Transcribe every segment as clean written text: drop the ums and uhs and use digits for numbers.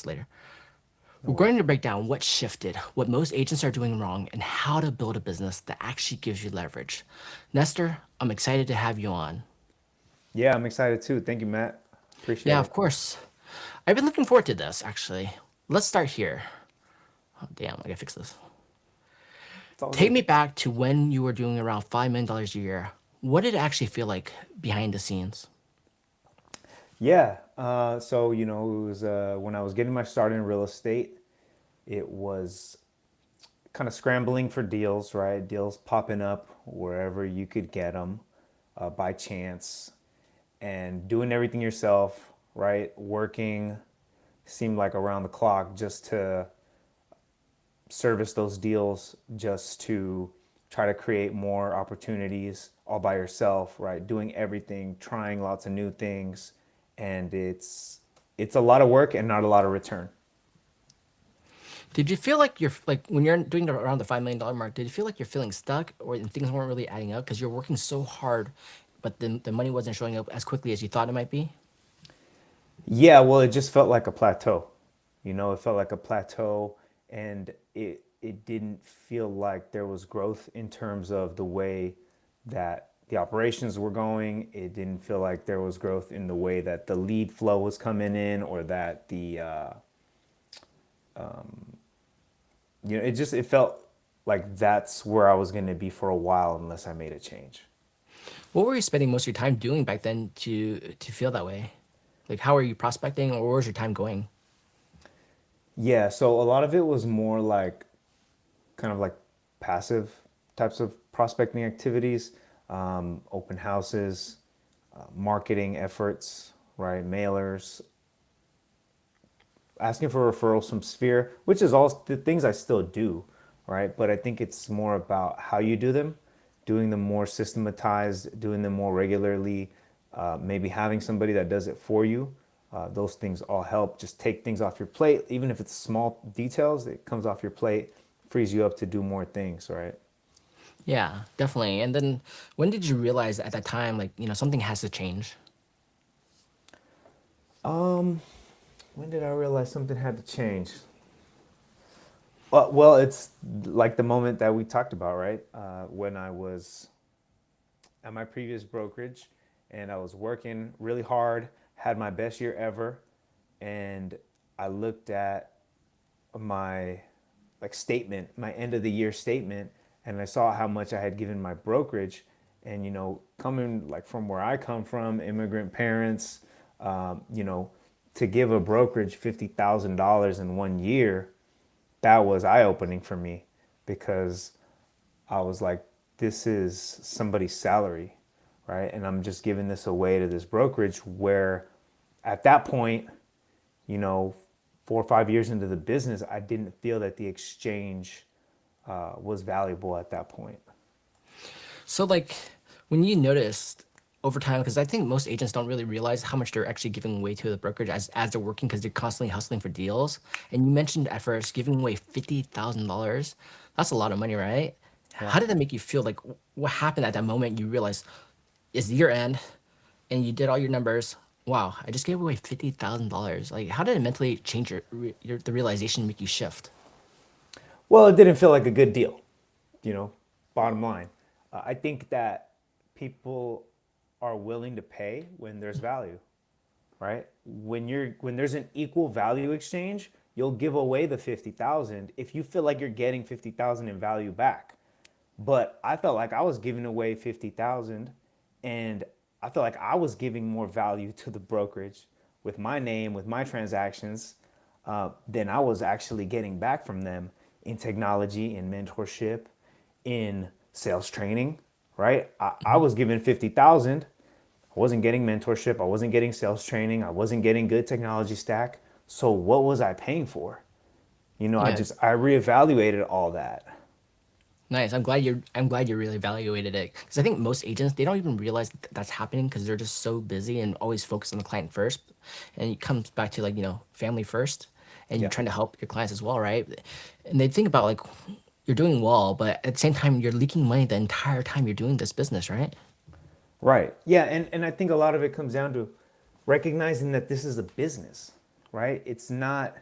later. No We're going worries. to break down what shifted, what most agents are doing wrong, and how to build a business that actually gives you leverage. Nestor, I'm excited to have you on. Yeah, I'm excited too. Thank you, Matt. Appreciate Yeah, of it. course. I've been looking forward to this, actually. Let's start here. Oh, damn, I gotta fix this. It's all Take good. me back to when you were doing around $5 million a year. What did it actually feel like behind the scenes? Yeah. It was when I was getting my start in real estate. It was kind of scrambling for deals, right? Deals popping up wherever you could get them by chance, and doing everything yourself, right? Working seemed like around the clock just to service those deals, just to try to create more opportunities all by yourself, right? Doing everything, trying lots of new things, and it's a lot of work and not a lot of return. Did you feel like you're like when you're doing around the $5 million mark? Did you feel like you're feeling stuck, or things weren't really adding up because you're working so hard, but the money wasn't showing up as quickly as you thought it might be? Yeah, well, it just felt like a plateau. It felt like a plateau, and it didn't feel like there was growth in terms of the way that the operations were going. It didn't feel like there was growth in the way that the lead flow was coming in, or that it felt like that's where I was going to be for a while unless I made a change. What were you spending most of your time doing back then to feel that way? Like, how are you prospecting, or where's your time going? Yeah, so a lot of it was more like kind of like passive types of prospecting activities, open houses, marketing efforts, right? Mailers, asking for referrals from Sphere, which is all the things I still do, right? But I think it's more about how you do them, doing them more systematized, doing them more regularly, maybe having somebody that does it for you. Those things all help. Just take things off your plate, even if it's small details. It comes off your plate, frees you up to do more things, right? Yeah, definitely. And then when did you realize at that time, like, something has to change? When did I realize something had to change? Well, it's like the moment that we talked about, right? When I was at my previous brokerage and I was working really hard, had my best year ever, and I looked at my statement, my end of the year statement, and I saw how much I had given my brokerage. And coming like from where I come from, immigrant parents, um, you know, to give a brokerage $50,000 in 1 year, that was eye opening for me, because I was like, this is somebody's salary, right? And I'm just giving this away to this brokerage where at that point, you know, 4 or 5 years into the business, I didn't feel that the exchange was valuable at that point. So, like, when you noticed over time, because I think most agents don't really realize how much they're actually giving away to the brokerage as they're working because they're constantly hustling for deals. And you mentioned at first giving away $50,000. That's a lot of money, right? Yeah. How did that make you feel? Like, what happened at that moment you realized it's year end and you did all your numbers? Wow, I just gave away $50,000. Like, how did it mentally change the realization, make you shift? Well, it didn't feel like a good deal, you know, bottom line. I think that people are willing to pay when there's value, right? When there's an equal value exchange, you'll give away the 50,000 if you feel like you're getting 50,000 in value back. But I felt like I was giving away 50,000, and I felt like I was giving more value to the brokerage with my name, with my transactions, than I was actually getting back from them in technology, in mentorship, in sales training, right? I was giving 50,000. I wasn't getting mentorship. I wasn't getting sales training. I wasn't getting good technology stack. So what was I paying for? Yeah, I reevaluated all that. nice. I'm glad you really evaluated it because I think most agents they don't even realize that's happening because they're just so busy and always focused on the client first, and it comes back to like family first, and you're Yeah. trying to help your clients as well, right? And they think about like you're doing well, but at the same time you're leaking money the entire time you're doing this business, right? Right. Yeah, and I think a lot of it comes down to recognizing that this is a business, right? It's not.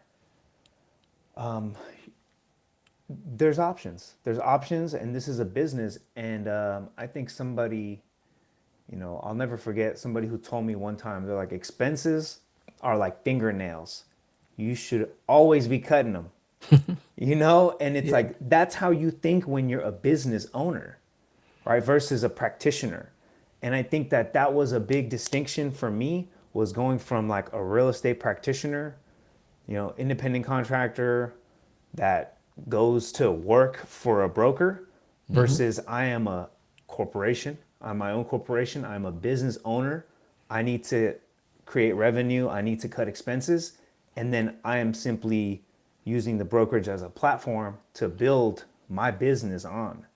There's options. There's options, and this is a business. And I think somebody, I'll never forget somebody who told me one time, they're like, expenses are like fingernails. You should always be cutting them, And it's Yeah. like, that's how you think when you're a business owner, right? Versus a practitioner. And I think that that was a big distinction for me, was going from like a real estate practitioner, independent contractor that goes to work for a broker Hmm. versus I am a corporation. I'm my own corporation. I'm a business owner. I need to create revenue. I need to cut expenses. And then I am simply using the brokerage as a platform to build my business on.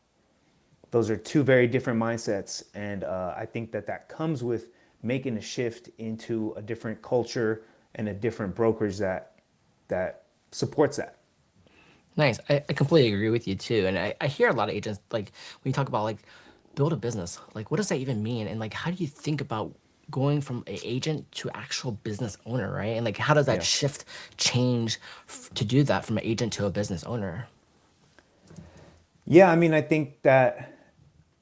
Those are two very different mindsets. And I think that that comes with making a shift into a different culture and a different brokerage that supports that. Nice. I completely agree with you too. And I hear a lot of agents like when you talk about like build a business, like what does that even mean? And like how do you think about going from an agent to actual business owner, right? And like how does that Yeah. shift change to do that from an agent to a business owner? Yeah, I mean, I think that,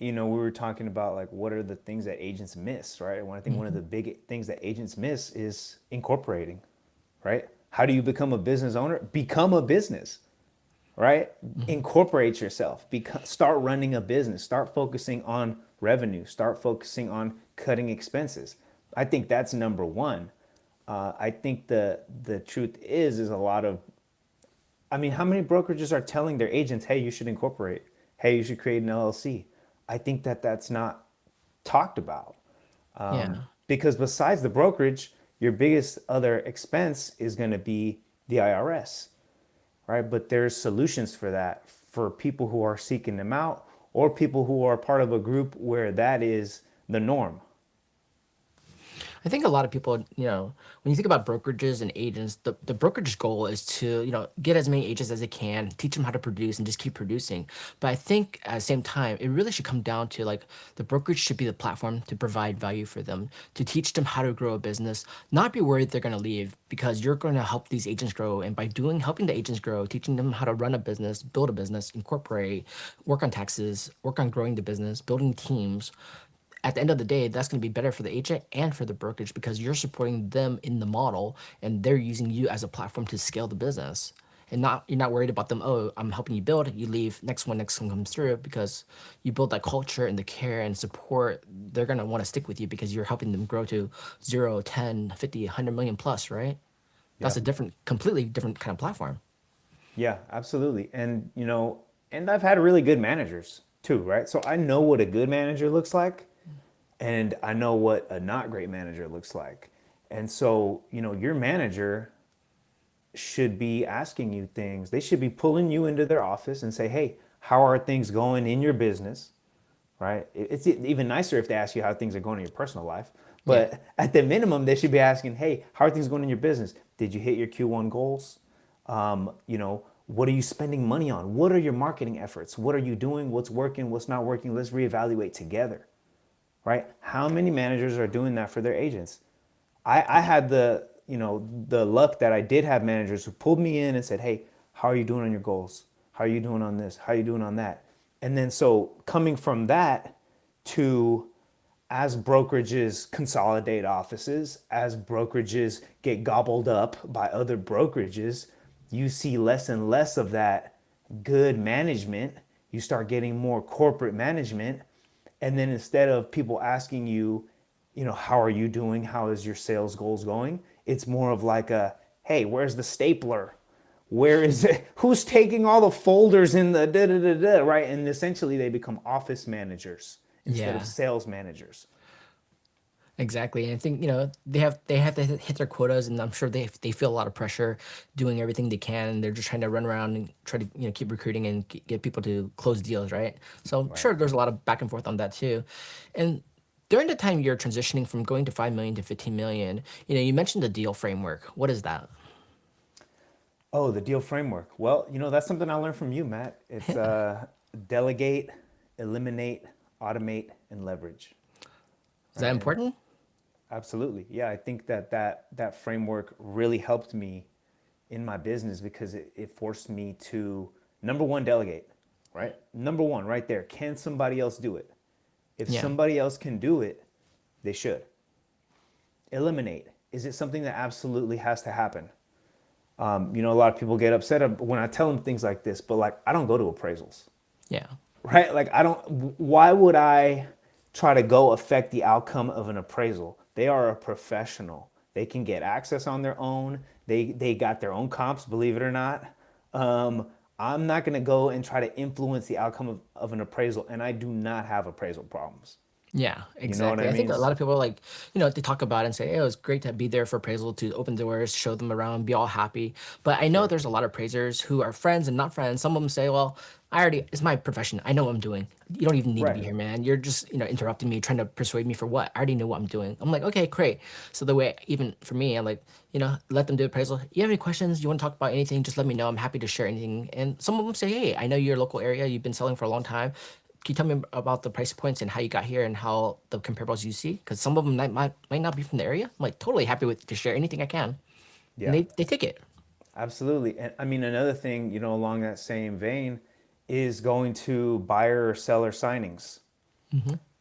we were talking about like what are the things that agents miss, right? I think one of Hmm. the big things that agents miss is incorporating, right? How do you become a business owner? Become a business, right? Hmm. Incorporate yourself. Start running a business. Start focusing on revenue. Start focusing on cutting expenses. I think that's number one. I think the truth is a lot of, I mean, how many brokerages are telling their agents, hey, you should incorporate, hey, you should create an LLC? I think that that's not talked about. Yeah. Because besides the brokerage, your biggest other expense is going to be the IRS, right? But there's solutions for that for people who are seeking them out or people who are part of a group where that is the norm. I think a lot of people, when you think about brokerages and agents, the brokerage goal is to, get as many agents as they can, teach them how to produce and just keep producing. But I think at the same time, it really should come down to like the brokerage should be the platform to provide value for them, to teach them how to grow a business, not be worried they're going to leave because you're going to help these agents grow. And by helping the agents grow, teaching them how to run a business, build a business, incorporate, work on taxes, work on growing the business, building teams, at the end of the day, that's going to be better for the agent and for the brokerage because you're supporting them in the model and they're using you as a platform to scale the business. And not you're not worried about them, oh, I'm helping you build, you leave, next one comes through because you build that culture and the care and support, they're gonna want to stick with you because you're helping them grow to 0, 10, 50, 100 million plus, right? That's Yeah. a completely different kind of platform. Yeah, absolutely. And, and I've had really good managers too, right? So I know what a good manager looks like and I know what a not great manager looks like. And so, your manager should be asking you things. They should be pulling you into their office and say, hey, how are things going in your business? Right? It's even nicer if they ask you how things are going in your personal life. Yeah. But at the minimum, they should be asking, hey, how are things going in your business? Did you hit your Q1 goals? What are you spending money on? What are your marketing efforts? What are you doing? What's working? What's not working? Let's reevaluate together, right? How many managers are doing that for their agents? I had the luck that I did have managers who pulled me in and said, hey, how are you doing on your goals? How are you doing on this? How are you doing on that? And then so coming from that to as brokerages consolidate offices, as brokerages get gobbled up by other brokerages, you see less and less of that good management. You start getting more corporate management. And then instead of people asking you, how are you doing? How is your sales goals going? It's more of like hey, where's the stapler? Where is it? Who's taking all the folders in the da da da da, right? And essentially they become office managers instead of Yeah. sales managers. Exactly. And I think, they have to hit their quotas and I'm sure they feel a lot of pressure doing everything they can and they're just trying to run around and try to, keep recruiting and get people to close deals, right? So I'm Right. sure there's a lot of back and forth on that too. And during the time you're transitioning from going to 5 million to 15 million, you mentioned the deal framework. What is that? Oh, the deal framework. Well, that's something I learned from you, Matt. It's delegate, eliminate, automate, and leverage. Is that Right. And important? absolutely. Yeah, I think that framework really helped me, in my business because it forced me to, number one, delegate, right? Number one, right there. Can somebody else do it? If Yeah. somebody else can do it, they should. Eliminate. Is it something that absolutely has to happen? A lot of people get upset when I tell them things like this, but like, I don't go to appraisals, Yeah. right? Like, I don't, why would I try to go affect the outcome of an appraisal? They are a professional. They can get access on their own. They got their own comps, believe it or not. Um, I'm not going to go and try to influence the outcome of an appraisal, and I do not have appraisal problems. Yeah, You know what exactly. I I think mean? a lot of people like, they talk about it and say, "Oh, it's great to be there for appraisal to open doors, show them around, be all happy." But I know Sure. there's a lot of appraisers who are friends and not friends. Some of them say, "Well, I already it's my profession. I know what I'm doing. You don't even need to be Right. here, man. You're just, interrupting me, trying to persuade me for what? I already know what I'm doing." I'm like, "Okay, great." So the way even for me, I'm like, let them do appraisal. You have any questions? You want to talk about anything? Just let me know. I'm happy to share anything. And some of them say, "Hey, I know your local area. You've been selling for a long time. Can you tell me about the price points and how you got here and how the comparables you see? Because some of them might not be from the area." I'm like totally happy with to share anything I can, and Yeah. they take it. Absolutely. And I mean, another thing, along that same vein is going to buyer or seller signings.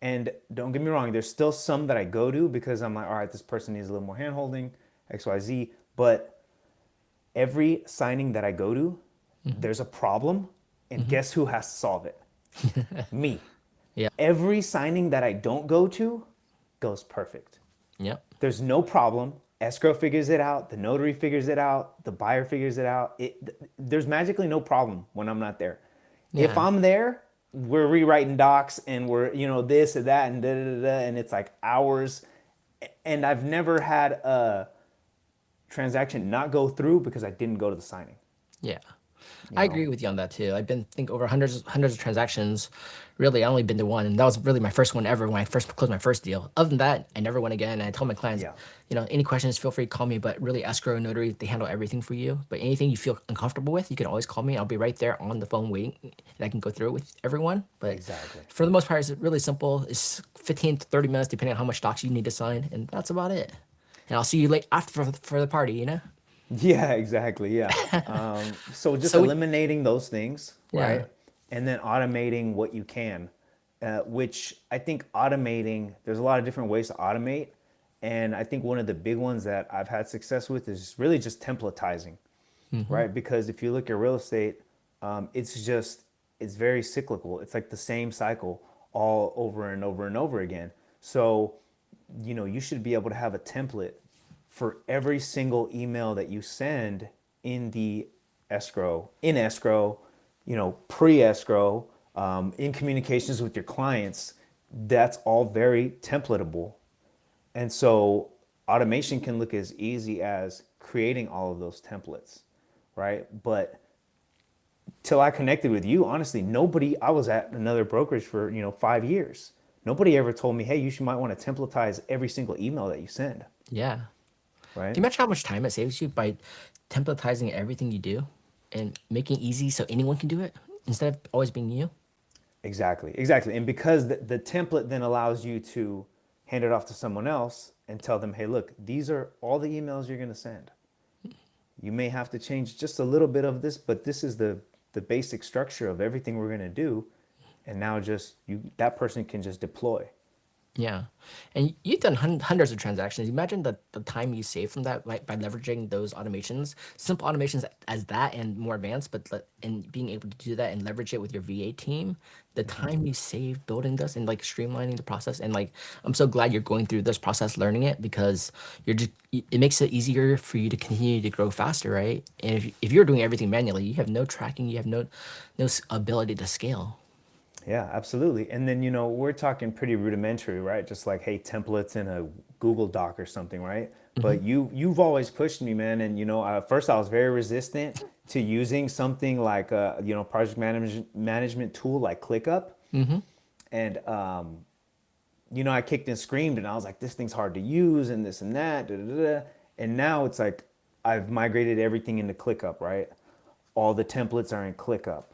And don't get me wrong, there's still some that I go to because I'm like, all right, this person needs a little more hand holding, XYZ. But every signing that I go to, there's a problem. And Hmm. guess who has to solve it? Me. Yeah. Every signing that I don't go to goes perfect. Yep. There's no problem. Escrow figures it out. The notary figures it out. The buyer figures it out. There's magically no problem when I'm not there. If Yeah. I'm there, we're rewriting docs and we're, this and that and da da da da, and it's like hours. And I've never had a transaction not go through because I didn't go to the signing. Yeah. You I know, agree with you on that too. I've been think over hundreds of transactions. Really, I only been to one, and that was really my first one ever when I first closed my first deal. Other than that, I never went again. And I told my clients, yeah, any questions, feel free to call me. But really, escrow and notary, they handle everything for you. But anything you feel uncomfortable with, you can always call me. I'll be right there on the phone waiting, and I can go through it with everyone. But exactly. for the most part, it's really simple. It's 15 to 30 minutes, depending on how much docs you need to sign, and that's about it. And I'll see you late after for the party. Yeah, exactly. Yeah. So just So we, eliminating those things, yeah. right? And then automating what you can, which I think automating, there's a lot of different ways to automate. And I think one of the big ones that I've had success with is really just templatizing, Hmm. right? Because if you look at real estate, it's very cyclical. It's like the same cycle all over and over and over again. So, you should be able to have a template for every single email that you send in the escrow, pre-escrow, in communications with your clients. That's all very templatable. And so automation can look as easy as creating all of those templates, right? But till I connected with you, honestly, I was at another brokerage for, 5 years. Nobody ever told me, hey, might want to templatize every single email that you send, Yeah. right? Can you imagine how much time it saves you by templatizing everything you do and making it easy so anyone can do it instead of always being you? Exactly, exactly. And because the template then allows you to hand it off to someone else and tell them, hey, look, these are all the emails you're going to send. You may have to change just a little bit of this, but this is the basic structure of everything we're going to do. And now just that person can just deploy. Yeah. And you've done hundreds of transactions. Imagine the time you save from that by leveraging those automations, simple automations as that and more advanced, but and being able to do that and leverage it with your VA team, the time you save building this and like streamlining the process. And like, I'm so glad you're going through this process, learning it because it makes it easier for you to continue to grow faster, right? And if you're doing everything manually, you have no tracking, you have no ability to scale. Yeah, absolutely. And then, we're talking pretty rudimentary, right? Just like, hey, templates in a Google Doc or something, right? Hmm. But you've always pushed me, man. And, first I was very resistant to using something like, project management tool like ClickUp. Hmm. And, I kicked and screamed and I was like, this thing's hard to use and this and that. Da, da, da, da. And now it's like, I've migrated everything into ClickUp, right? All the templates are in ClickUp.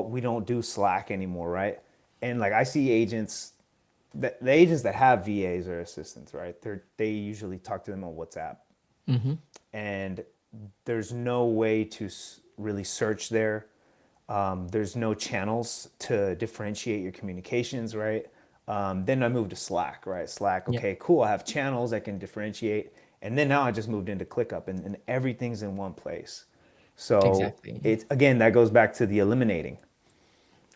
We don't do Slack anymore, right? And like I see agents, the agents that have VAs or assistants, right? They usually talk to them on WhatsApp, Hmm. and there's no way to really search there. There's no channels to differentiate your communications, right? Then I moved to Slack, right? Slack, Yeah, okay, cool. I have channels I can differentiate. And then now I just moved into ClickUp and everything's in one place. So exactly. it's again, that goes back to the eliminating,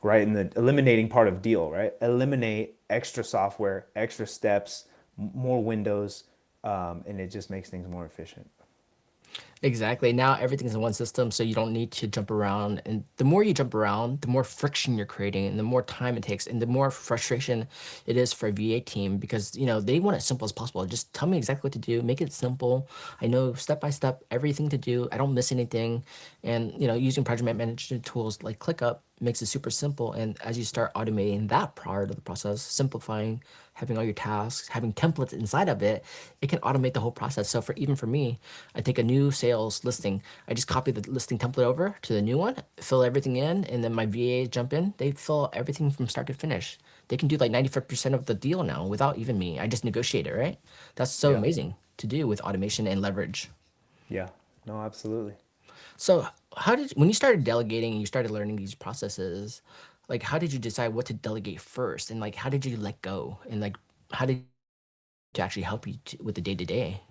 right? And the eliminating part of deal, right? Eliminate extra software, extra steps, more windows, and it just makes things more efficient. Exactly. Now everything's in one system, so you don't need to jump around. And the more you jump around, the more friction you're creating, and the more time it takes, and the more frustration it is for a VA team because they want it simple as possible. Just tell me exactly what to do, make it simple. I know step by step everything to do. I don't miss anything, and using project management tools like ClickUp makes it super simple. And as you start automating that part of the process, simplifying, having all your tasks, having templates inside of it, it can automate the whole process. So for me, I take a new sales listing, I just copy the listing template over to the new one, fill everything in, and then my VA jump in. They fill everything from start to finish. They can do like 95% of the deal now without even me. I just negotiate it, right? That's so Yeah. amazing to do with automation and leverage. Yeah. No, absolutely. So when you started delegating and you started learning these processes, like how did you decide what to delegate first? And like how did you let go? And like how did to actually help you with the day to day?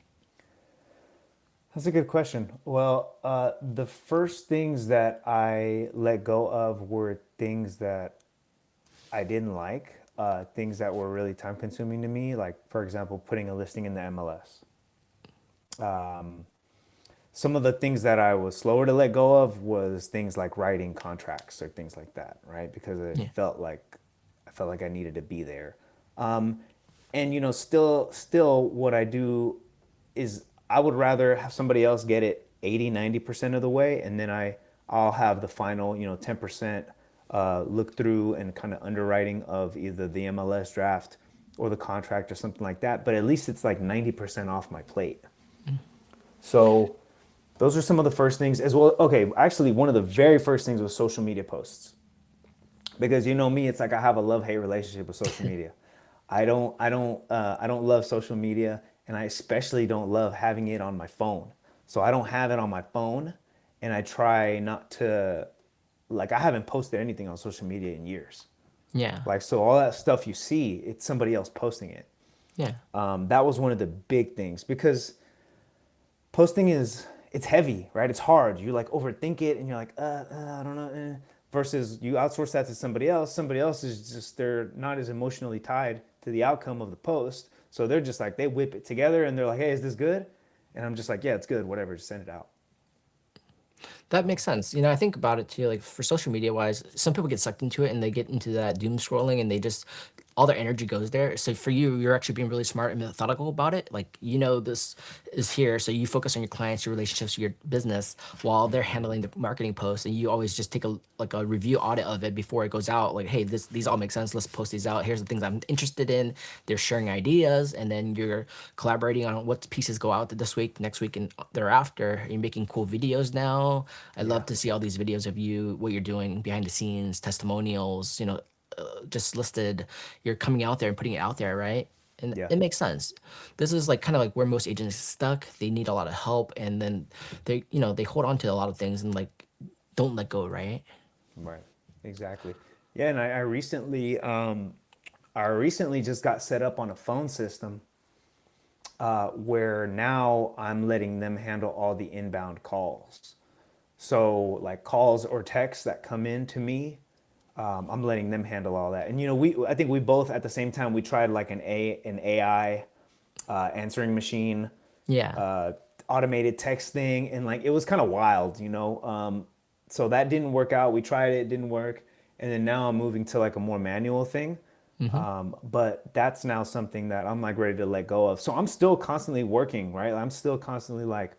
That's a good question. Well, the first things that I let go of were things that I didn't like, things that were really time consuming to me, like, for example, putting a listing in the MLS. Some of the things that I was slower to let go of was things like writing contracts or things like that, right? Because Yeah. I felt like I needed to be there. And still what I do is I would rather have somebody else get it 80-90% of the way, and then I'll have the final 10% look through and kind of underwriting of either the MLS draft or the contract or something like that, but at least it's like 90% off my plate. So those are some of the first things as well. Okay, actually one of the very first things was social media posts, because me, it's like I have a love-hate relationship with social media. I don't love social media, and I especially don't love having it on my phone. So I don't have it on my phone, and I try not to, like, I haven't posted anything on social media in years. Yeah. Like, so all that stuff you see, it's somebody else posting it. Yeah. That was one of the big things, because posting it's heavy, right? It's hard. You like overthink it, and you're like, I don't know. Versus you outsource that to somebody else. Somebody else is just, they're not as emotionally tied to the outcome of the post, so they're just like, they whip it together, and they're like, hey, is this good? And I'm just like, yeah, it's good. Whatever, just send it out. That makes sense. I think about it too, like for social media wise, some people get sucked into it and they get into that doom scrolling and they just all their energy goes there. So for you, you're actually being really smart and methodical about it. Like, this is here. So you focus on your clients, your relationships, your business while they're handling the marketing posts. And you always just take a review audit of it before it goes out. Like, hey, these all make sense. Let's post these out. Here's the things I'm interested in. They're sharing ideas. And then you're collaborating on what pieces go out this week, next week, and thereafter. You're making cool videos now. I Yeah, love to see all these videos of you, what you're doing behind the scenes, testimonials, just listed. You're coming out there and putting it out there, right? And yeah, it makes sense. This is like kind of like where most agents are stuck. They need a lot of help, and then they hold on to a lot of things and like don't let go, right? right, exactly. Yeah, and I recently just got set up on a phone system where now I'm letting them handle all the inbound calls. So like calls or texts that come in to me, I'm letting them handle all that. And I think we both at the same time we tried like an AI answering machine, Yeah. uh, automated text thing, and like it was kind of wild. So that didn't work out. We tried it, it didn't work, and then now I'm moving to like a more manual thing. Hmm. But that's now something that I'm like ready to let go of. So I'm still constantly working, right? I'm still constantly like,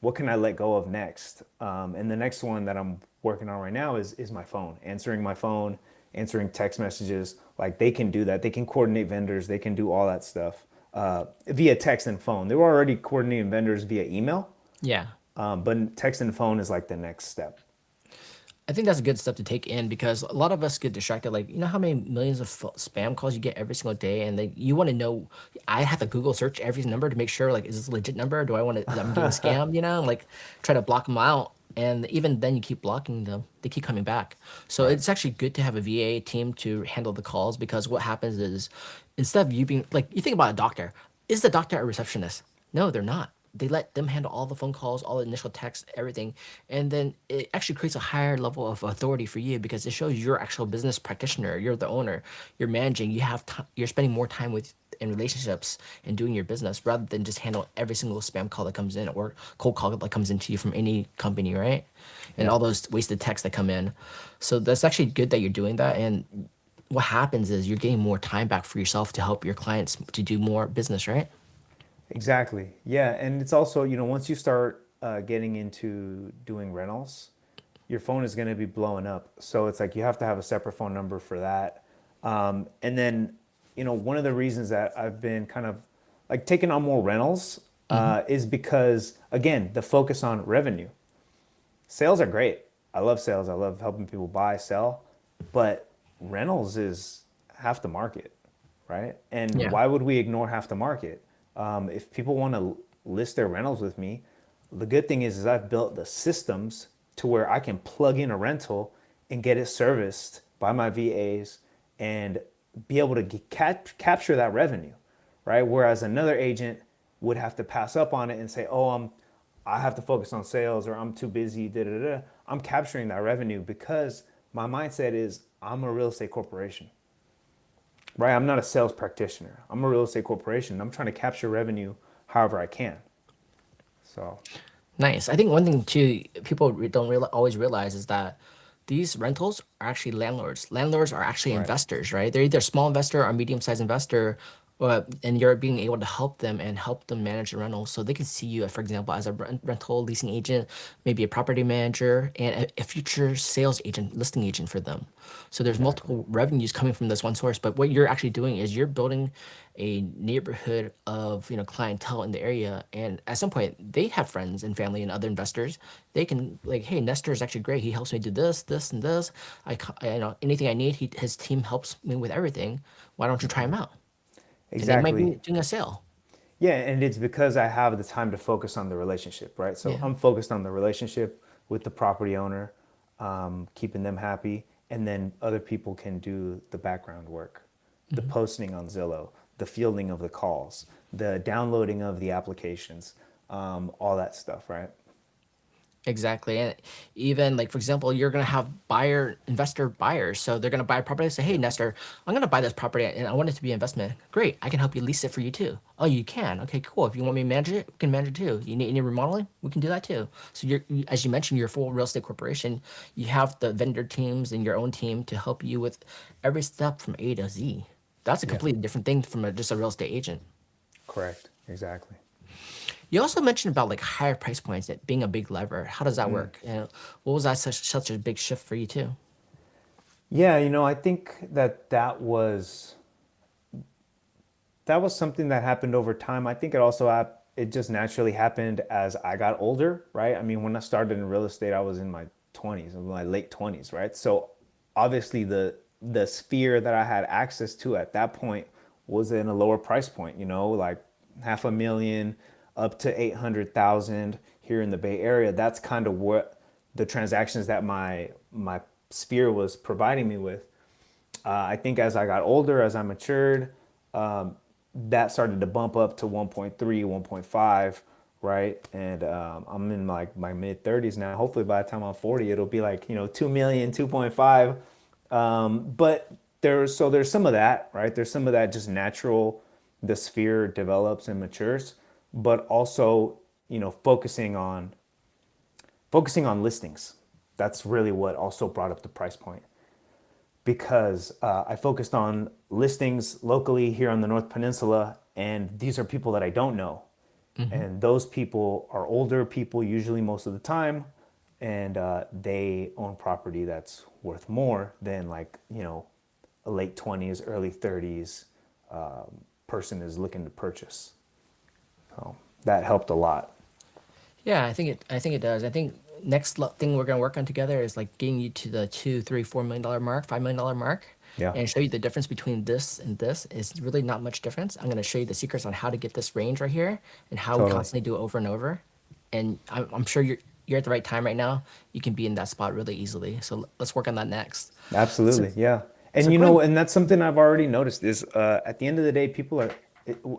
what can I let go of next? And the next one that I'm working on right now is my phone, answering text messages. Like they can do that. They can coordinate vendors. They can do all that stuff via text and phone. They were already coordinating vendors via email, Yeah. but text and phone is like the next step. I think that's a good step to take in because a lot of us get distracted. Like, you know how many millions of spam calls you get every single day, and like you want to know. I have to Google search every number to make sure, like, is this a legit number? Do I want to? I'm getting scammed, you know? Like, try to block them out, and even then you keep blocking them. They keep coming back. So Right. it's actually good to have a VA team to handle the calls because what happens is, instead of you being like, you think about a doctor. Is the doctor a receptionist? No, they're not. They let them handle all the phone calls, all the initial texts, everything. And then it actually creates a higher level of authority for you because it shows you're actual business practitioner. You're the owner. You're managing. You have you're spending more time with in relationships and doing your business rather than just handle every single spam call that comes in or cold call that comes into you from any company, right? And Yeah. all those wasted texts that come in. So that's actually good that you're doing that. And what happens is you're getting more time back for yourself to help your clients to do more business, right? Exactly. Yeah, and it's also, once you start getting into doing rentals, your phone is going to be blowing up. So it's like you have to have a separate phone number for that. And then, one of the reasons that I've been kind of like taking on more rentals Hmm. is because, again, the focus on revenue. Sales are great. I love sales. I love helping people buy, sell, but rentals is half the market, right? And Yeah. why would we ignore half the market? If people want to list their rentals with me, the good thing is I've built the systems to where I can plug in a rental and get it serviced by my VAs and be able to capture that revenue, right? Whereas another agent would have to pass up on it and say, "Oh, I have to focus on sales or I'm too busy." Da da da. I'm capturing that revenue because my mindset is I'm a real estate corporation, right? I'm not a sales practitioner. I'm a real estate corporation. I'm trying to capture revenue however I can. So, Nice. I think one thing too, people don't always realize is that these rentals are actually landlords. Landlords are actually right. investors, right? They're either small investor or medium-sized investor, and you're being able to help them and help them manage the rentals. So they can see you, for example, as a rental leasing agent, maybe a property manager, and a future sales agent, listing agent for them. So there's Exactly. multiple revenues coming from this one source. But what you're actually doing is you're building a neighborhood of clientele in the area, and at some point they have friends and family and other investors. They can like, hey, Nestor is actually great. He helps me do this and this. Anything I need, his team helps me with everything. Why don't you try him out? And they might Exactly. be doing a sale. Yeah, and it's because I have the time to focus on the relationship, right? So Yeah. I'm focused on the relationship with the property owner, keeping them happy, and then other people can do the background work, the Mhm. posting on Zillow, the fielding of the calls, the downloading of the applications, all that stuff, right? Exactly. And even like, for example, you're going to have investor buyers. So they're going to buy a property and say, hey, Yep. Nestor, I'm going to buy this property and I want it to be investment. Great. I can help you lease it for you too. Oh, you can. Okay, cool. If you want me to manage it, we can manage it too. You need any remodeling? We can do that too. So as you mentioned, you're a full real estate corporation. You have the vendor teams and your own team to help you with every step from A to Z. That's a Yeah. completely different thing from just a real estate agent. Correct. Exactly. You also mentioned about like higher price points, it being a big lever. How does that work? And what was that such a big shift for you too? Yeah, I think that was something that happened over time. I think it just naturally happened as I got older, right? I mean, when I started in real estate, I was in my 20s, in my late 20s, right? So obviously the sphere that I had access to at that point was in a lower price point, like half a million up to 800,000 here in the Bay Area. That's kind of what the transactions that my sphere was providing me with. I think as I got older, as I matured, that started to bump up to 1.3, 1.5, right? And I'm in like my mid 30s now. Hopefully by the time I'm 40, it'll be like, 2 million, 2.5. But there's some of that, right? There's some of that just natural, the sphere develops and matures, but also, focusing on listings. That's really what also brought up the price point because I focused on listings locally here on the North Peninsula, and these are people that I don't know. Hmm. And those people are older people, usually most of the time, and they own property that's worth more than like, a late 20s, early 30s person is looking to purchase. So that helped a lot. Yeah, I think it does. I think next thing we're gonna work on together is like getting you to the 2, 3, $4 million mark, $5 million mark, Yeah, and show you the difference between this and this is really not much difference. I'm gonna show you the secrets on how to get this range right here and how we totally. constantly do it over and over. And I'm sure you're at the right time right now. You can be in that spot really easily. So let's work on that next. So Absolutely, yeah. so And going and that's something I've already noticed is at the end of the day,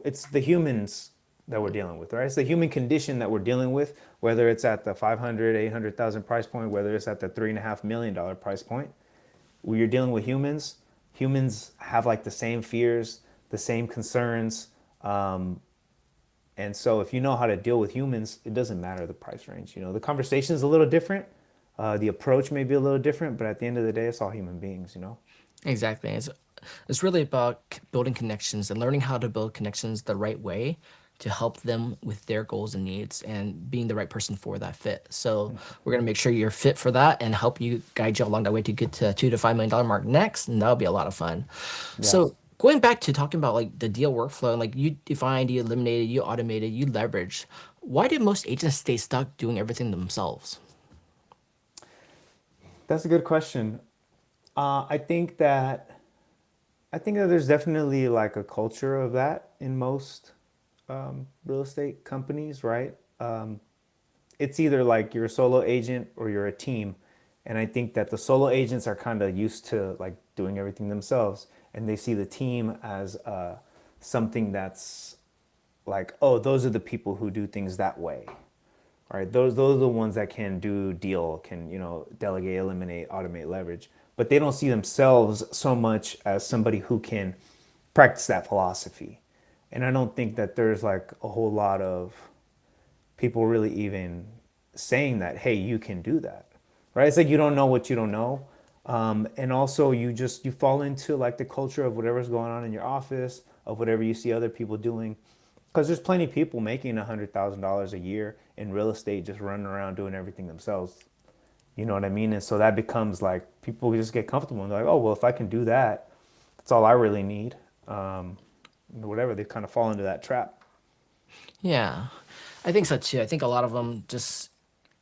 it's the humans that we're dealing with, right? It's the human condition that we're dealing with, whether it's at the 500, 800,000 price point, whether it's at the $3.5 million price point. When you're dealing with humans, humans have like the same fears, the same concerns. And so if you know how to deal with humans, it doesn't matter the price range. The conversation is a little different. The approach may be a little different, but at the end of the day, it's all human beings. exactly. It's really about building connections and learning how to build connections the right way to help them with their goals and needs and being the right person for that fit. So we're gonna make sure you're fit for that and help you guide you along that way to get to 2 to $5 million mark next, and that'll be a lot of fun. Yeah. So going back to talking about like the deal workflow, and like you defined, you eliminated, you automated, you leveraged. Why did most agents stay stuck doing everything themselves? That's a good question. I think that there's definitely like a culture of that in most real estate companies, right? It's either like you're a solo agent or you're a team. And I think that the solo agents are kind of used to like doing everything themselves, and they see the team as something that's like, oh, those are the people who do things that way. All right, those are the ones that can do deal, can delegate, eliminate, automate, leverage. But they don't see themselves so much as somebody who can practice that philosophy. And I don't think that there's like a whole lot of people really even saying that, hey, you can do that, right? It's like you don't know what you don't know. And also you fall into like the culture of whatever's going on in your office, of whatever you see other people doing, because there's plenty of people making $100,000 a year in real estate just running around doing everything themselves. You know what I mean? And so that becomes like people just get comfortable and they're like, oh, well, if I can do that, that's all I really need. Whatever, they kind of fall into that trap. Yeah, I think so too. I think a lot of them just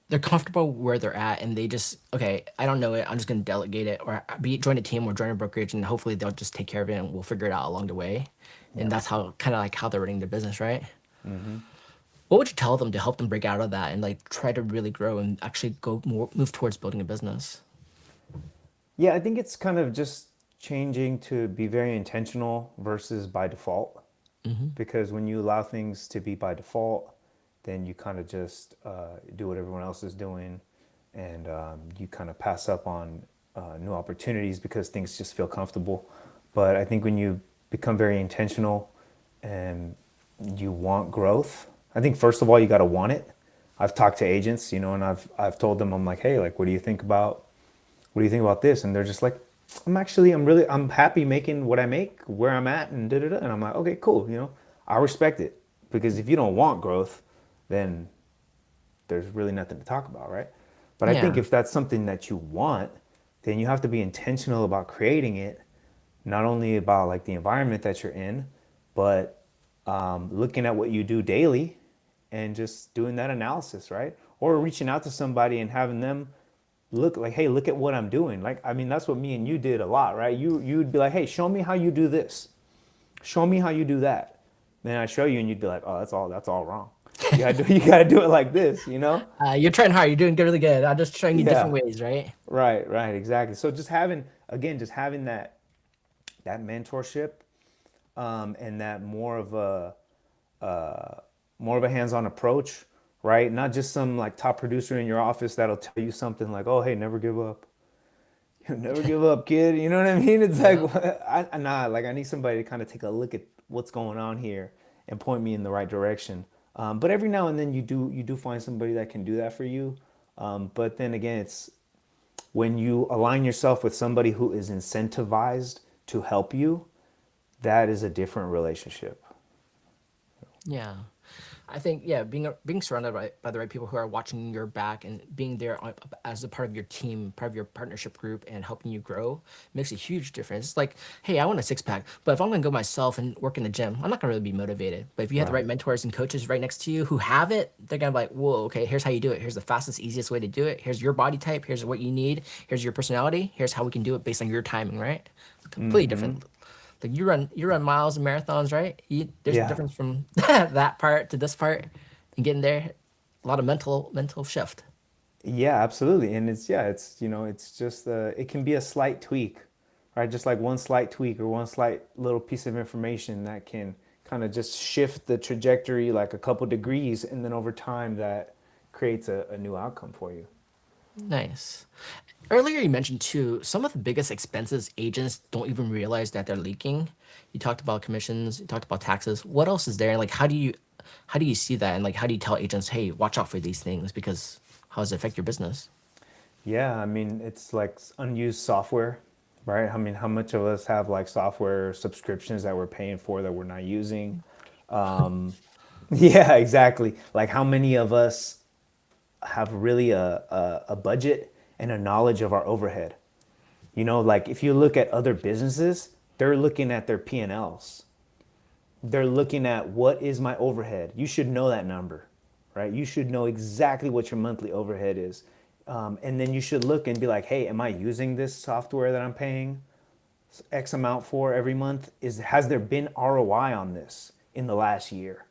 they're comfortable where they're at and they just okay, I don't know it, I'm just gonna delegate it or be join a team or join a brokerage and hopefully they'll just take care of it and we'll figure it out along the way. And Yeah. that's how kind of like how they're running their business, right? Mm-hmm. What would you tell them to help them break out of that and like try to really grow and actually move towards building a business? Yeah, I think it's kind of just changing to be very intentional versus by default. Because when you allow things to be by default, then you kind of just do what everyone else is doing, and you kind of pass up on new opportunities because things just feel comfortable. But I think when you become very intentional and you want growth, I think first of all you got to want it. I've talked to agents, and I've told them, I'm like, hey, like, what do you think about this? And they're just like, I'm happy making what I make where I'm at and da da da. And I'm like, okay, cool. I respect it, because if you don't want growth, then there's really nothing to talk about, right? But I think Yeah. if that's something that you want, then you have to be intentional about creating it, not only about like the environment that you're in, but looking at what you do daily and just doing that analysis, right? Or reaching out to somebody and having them look like, hey, look at what I'm doing. Like, I mean, that's what me and you did a lot, right? You'd be like, hey, show me how you do this. Show me how you do that. Then I show you, and you'd be like, oh, that's all wrong. You gotta do it like this. You're trying hard, you're doing really good. I'm just showing you different Yeah, ways, right? right, exactly. So just having that mentorship, and that more of a hands-on approach, right? Not just some like top producer in your office that'll tell you something like, "Oh, hey, never give up, never give up, kid." You know what I mean? It's like, Yeah. like I need somebody to kind of take a look at what's going on here and point me in the right direction. But every now and then you do find somebody that can do that for you. But then again, it's when you align yourself with somebody who is incentivized to help you, that is a different relationship. Yeah. I think yeah, being surrounded by the right people who are watching your back and being there as a part of your team, part of your partnership group, and helping you grow makes a huge difference. It's like, hey, I want a six pack, but if I'm gonna go myself and work in the gym, I'm not gonna really be motivated. But if you have the Right. right mentors and coaches right next to you who have it, they're gonna be like, whoa, okay, here's how you do it. Here's the fastest, easiest way to do it. Here's your body type. Here's what you need. Here's your personality. Here's how we can do it based on your timing, right? Completely Mm-hmm. different. Like you run miles and marathons, right? There's a Yeah. difference from that part to this part, and getting there. A lot of mental shift. Yeah, absolutely. And it's, yeah, it's, it's just, it can be a slight tweak, right? Just like one slight tweak or one slight little piece of information that can kind of just shift the trajectory like a couple degrees. And then over time, that creates a new outcome for you. Nice. Earlier you mentioned too, some of the biggest expenses agents don't even realize that they're leaking. You talked about commissions, you talked about taxes. What else is there? Like how do you see that? And like how do you tell agents, hey, watch out for these things because how does it affect your business? Yeah, I mean, it's like unused software, right? I mean, how much of us have like software subscriptions that we're paying for that we're not using? Yeah, exactly. Like, how many of us have really a budget and a knowledge of our overhead? Like if you look at other businesses, they're looking at their P&Ls. They're looking at what is my overhead. You should know that number, right? You should know exactly what your monthly overhead is. And then you should look and be like, hey, am I using this software that I'm paying X amount for every month? Has there been ROI on this in the last year?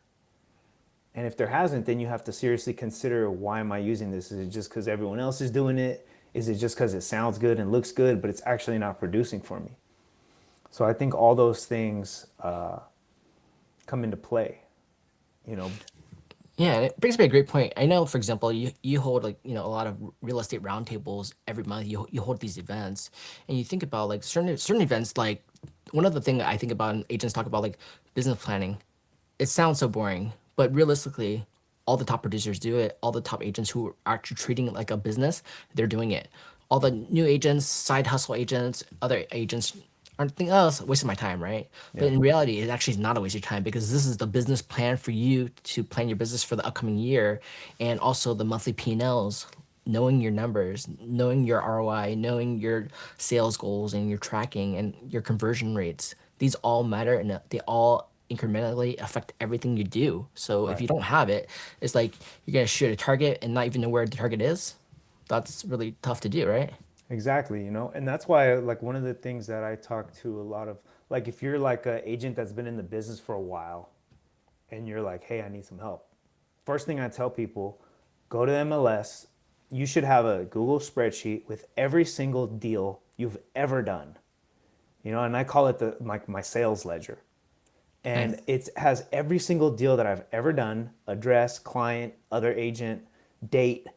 And if there hasn't, then you have to seriously consider, why am I using this? Is it just because everyone else is doing it? Is it just because it sounds good and looks good, but it's actually not producing for me? So I think all those things come into play. You know, Yeah, and it brings me a great point. I know, for example, you hold like a lot of real estate roundtables every month. You hold these events, and you think about like certain events. Like one of the things I think about, and agents talk about like business planning. It sounds so boring, but realistically, all the top producers do it. All the top agents who are actually treating it like a business, they're doing it. All the new agents, side hustle agents, other agents aren't thinking, oh, it's wasting my time, right? But yeah, in reality, it actually is not a waste of time because this is the business plan for you to plan your business for the upcoming year, and also the monthly P&Ls, knowing your numbers, knowing your ROI, knowing your sales goals and your tracking and your conversion rates. These all matter and they all incrementally affect everything you do. So if right. you don't have it, it's like you're gonna shoot a target and not even know where the target is. That's really tough to do, right? Exactly, and that's why like one of the things that I talk to a lot of, like if you're like an agent that's been in the business for a while and you're like, hey, I need some help. First thing I tell people, go to MLS. You should have a Google spreadsheet with every single deal you've ever done. And I call it like my sales ledger. And Nice. it has every single deal that I've ever done: address, client, other agent, date,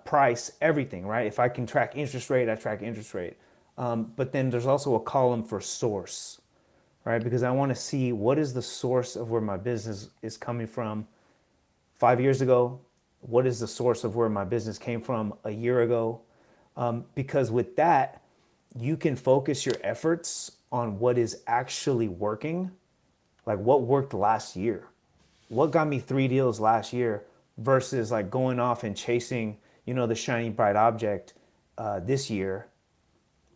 price, everything, right? If I can track interest rate, I track interest rate. But then there's also a column for source, right? Because I want to see what is the source of where my business is coming from 5 years ago. What is the source of where my business came from a year ago? Because with that, you can focus your efforts on what is actually working, like what worked last year, what got me 3 deals last year, versus like going off and chasing, the shiny bright object this year,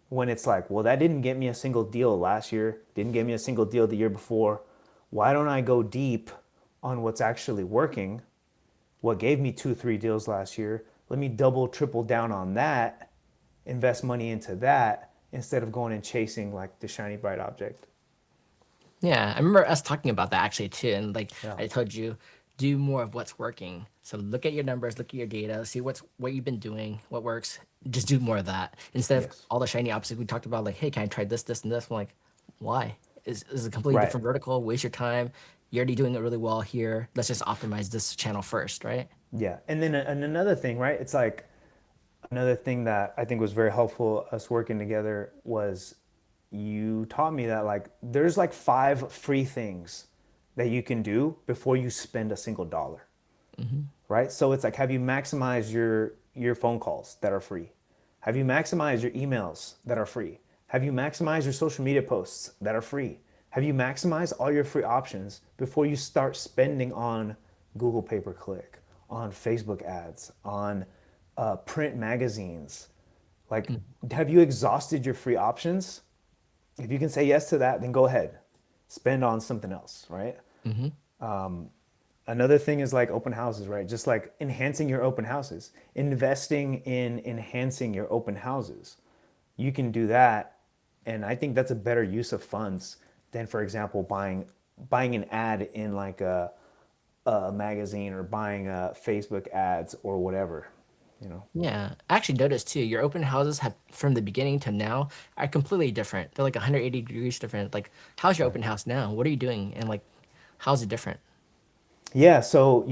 when it's like, well, that didn't get me a single deal last year, didn't get me a single deal the year before. Why don't I go deep on what's actually working? What gave me 2, 3 deals last year? Let me double, triple down on that, invest money into that instead of going and chasing like the shiny bright object. Yeah, I remember us talking about that actually too. And like Yeah. I told you, do more of what's working. So look at your numbers, look at your data, see what you've been doing, what works. Just do more of that instead of Yes. all the shiny opposite we talked about. Like, hey, can I try this, and this? I'm like, why? Is a completely Right. different vertical. Waste your time. You're already doing it really well here. Let's just optimize this channel first, right? Yeah. And then and another thing, right? It's like, another thing that I think was very helpful us working together was, you taught me that like there's like 5 free things that you can do before you spend a single dollar, right? So it's like, have you maximized your phone calls that are free? Have you maximized your emails that are free? Have you maximized your social media posts that are free? Have you maximized all your free options before you start spending on Google pay-per-click, on Facebook ads, on print magazines. Like, have you exhausted your free options? If you can say yes to that, then go ahead, spend on something else, right? Mm-hmm. Another thing is like open houses, right? Just like enhancing your open houses, investing in enhancing your open houses. You can do that, and I think that's a better use of funds than, for example, buying an ad in like a magazine or buying Facebook ads or whatever, you know. Yeah, I actually noticed too. Your open houses have, from the beginning to now, are completely different. They're like 180 degrees different. Like, how's your Right. open house now? What are you doing? And like, how's it different? Yeah, so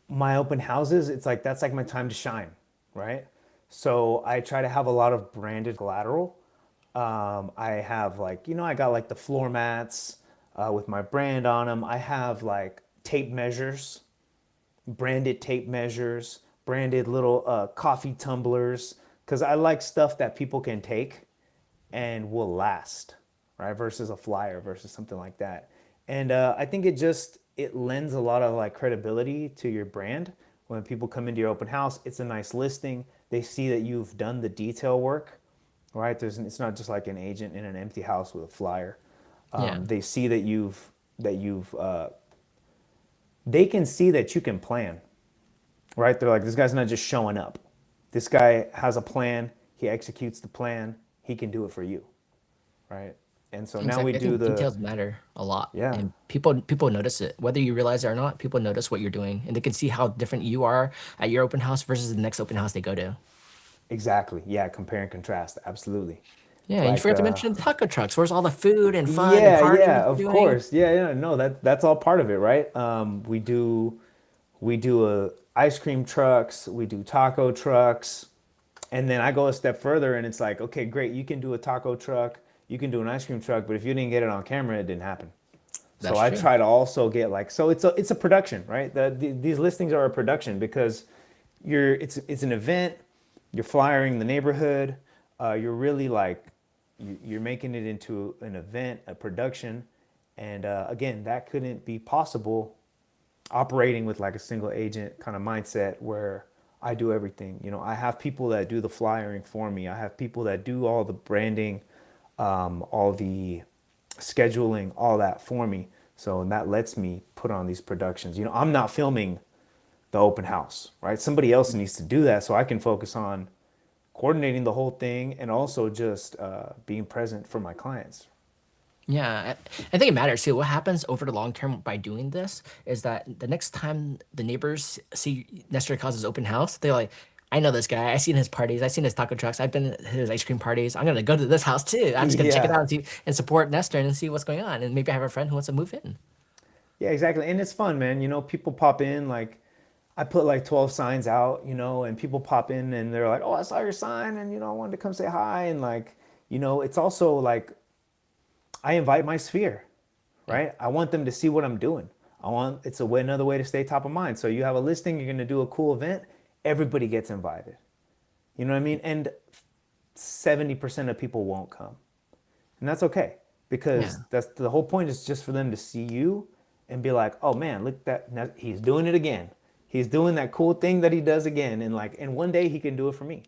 my open houses, it's like that's like my time to shine, right? So I try to have a lot of branded collateral. I have like, I got like the floor mats with my brand on them. I have like tape measures, branded tape measures, branded little coffee tumblers, because I like stuff that people can take and will last, right? Versus a flyer versus something like that. And I think it lends a lot of like credibility to your brand when people come into your open house. It's a nice listing. They see that you've done the detail work, right? It's not just like an agent in an empty house with a flyer. Yeah. They see that they can see that you can plan, right? They're like, this guy's not just showing up. This guy has a plan. He executes the plan. He can do it for you, right? And so now we Exactly. I do think the, details matter a lot, yeah, and people notice it, whether you realize it or not. People notice what you're doing, and they can see how different you are at your open house versus the next open house they go to. exactly. Yeah, compare and contrast. Absolutely. Yeah, and you Like, forgot to mention the taco trucks. Where's all the food and fun and yeah, partying yeah, you're of doing? course. Yeah, yeah. No, that's all part of it, right? We do ice cream trucks, we do taco trucks, and then I go a step further, and it's like, okay, great, you can do a taco truck, you can do an ice cream truck, but if you didn't get it on camera, it didn't happen. So That's I true. try to also get like, so it's a production, right? These listings are a production because it's an event, you're flyering the neighborhood, you're really like you're making it into an event, a production, and again, that couldn't be possible operating with like a single agent kind of mindset where I do everything. I have people that do the flyering for me. I have people that do all the branding, all the scheduling, all that for me. So, and that lets me put on these productions. I'm not filming the open house, right? Somebody else needs to do that so I can focus on coordinating the whole thing and also just being present for my clients. Yeah, I think it matters too. What happens over the long term by doing this is that the next time the neighbors see Nestor Icaza's open house, they're like, I know this guy. I've seen his parties. I've seen his taco trucks. I've been to his ice cream parties. I'm gonna go to this house too. I'm just gonna check it Yeah. out and see and support Nestor and see what's going on. And maybe I have a friend who wants to move in. Yeah, exactly. And it's fun, man. People pop in, like, I put like 12 signs out, and people pop in and they're like, oh, I saw your sign and, I wanted to come say hi. And like, it's also like, I invite my sphere, Yeah. right? I want them to see what I'm doing. It's another way to stay top of mind. So you have a listing, you're going to do a cool event, everybody gets invited. You know what I mean? And 70% of people won't come. And that's okay Yeah. because that's the whole point is just for them to see you and be like, "Oh man, look that he's doing it again. He's doing that cool thing that he does again and like and one day he can do it for me."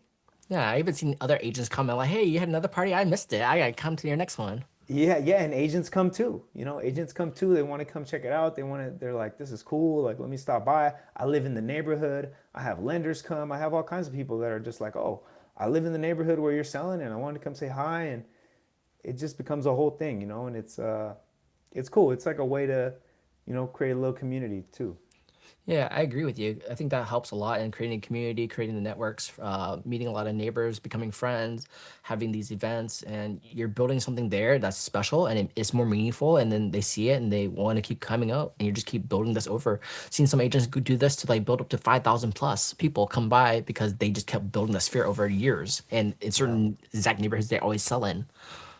Yeah. I even seen other agents comment like, hey, you had another party? I missed it. I gotta come to your next one. Yeah, yeah, and agents come too. Agents come too. They want to come check it out. They're like, "This is cool. Like, let me stop by. I live in the neighborhood. I have lenders come. I have all kinds of people that are just like, "Oh, I live in the neighborhood where you're selling and I wanted to come say hi." And it just becomes a whole thing, and it's cool. It's like a way to, create a little community too. Yeah, I agree with you. I think that helps a lot in creating community, creating the networks, meeting a lot of neighbors, becoming friends, having these events, and you're building something there that's special and it's more meaningful. And then they see it and they want to keep coming out, and you just keep building this over. Seen some agents go do this to like build up to 5,000 plus people come by because they just kept building the sphere over years. And in Yeah. certain exact neighborhoods, they always sell in.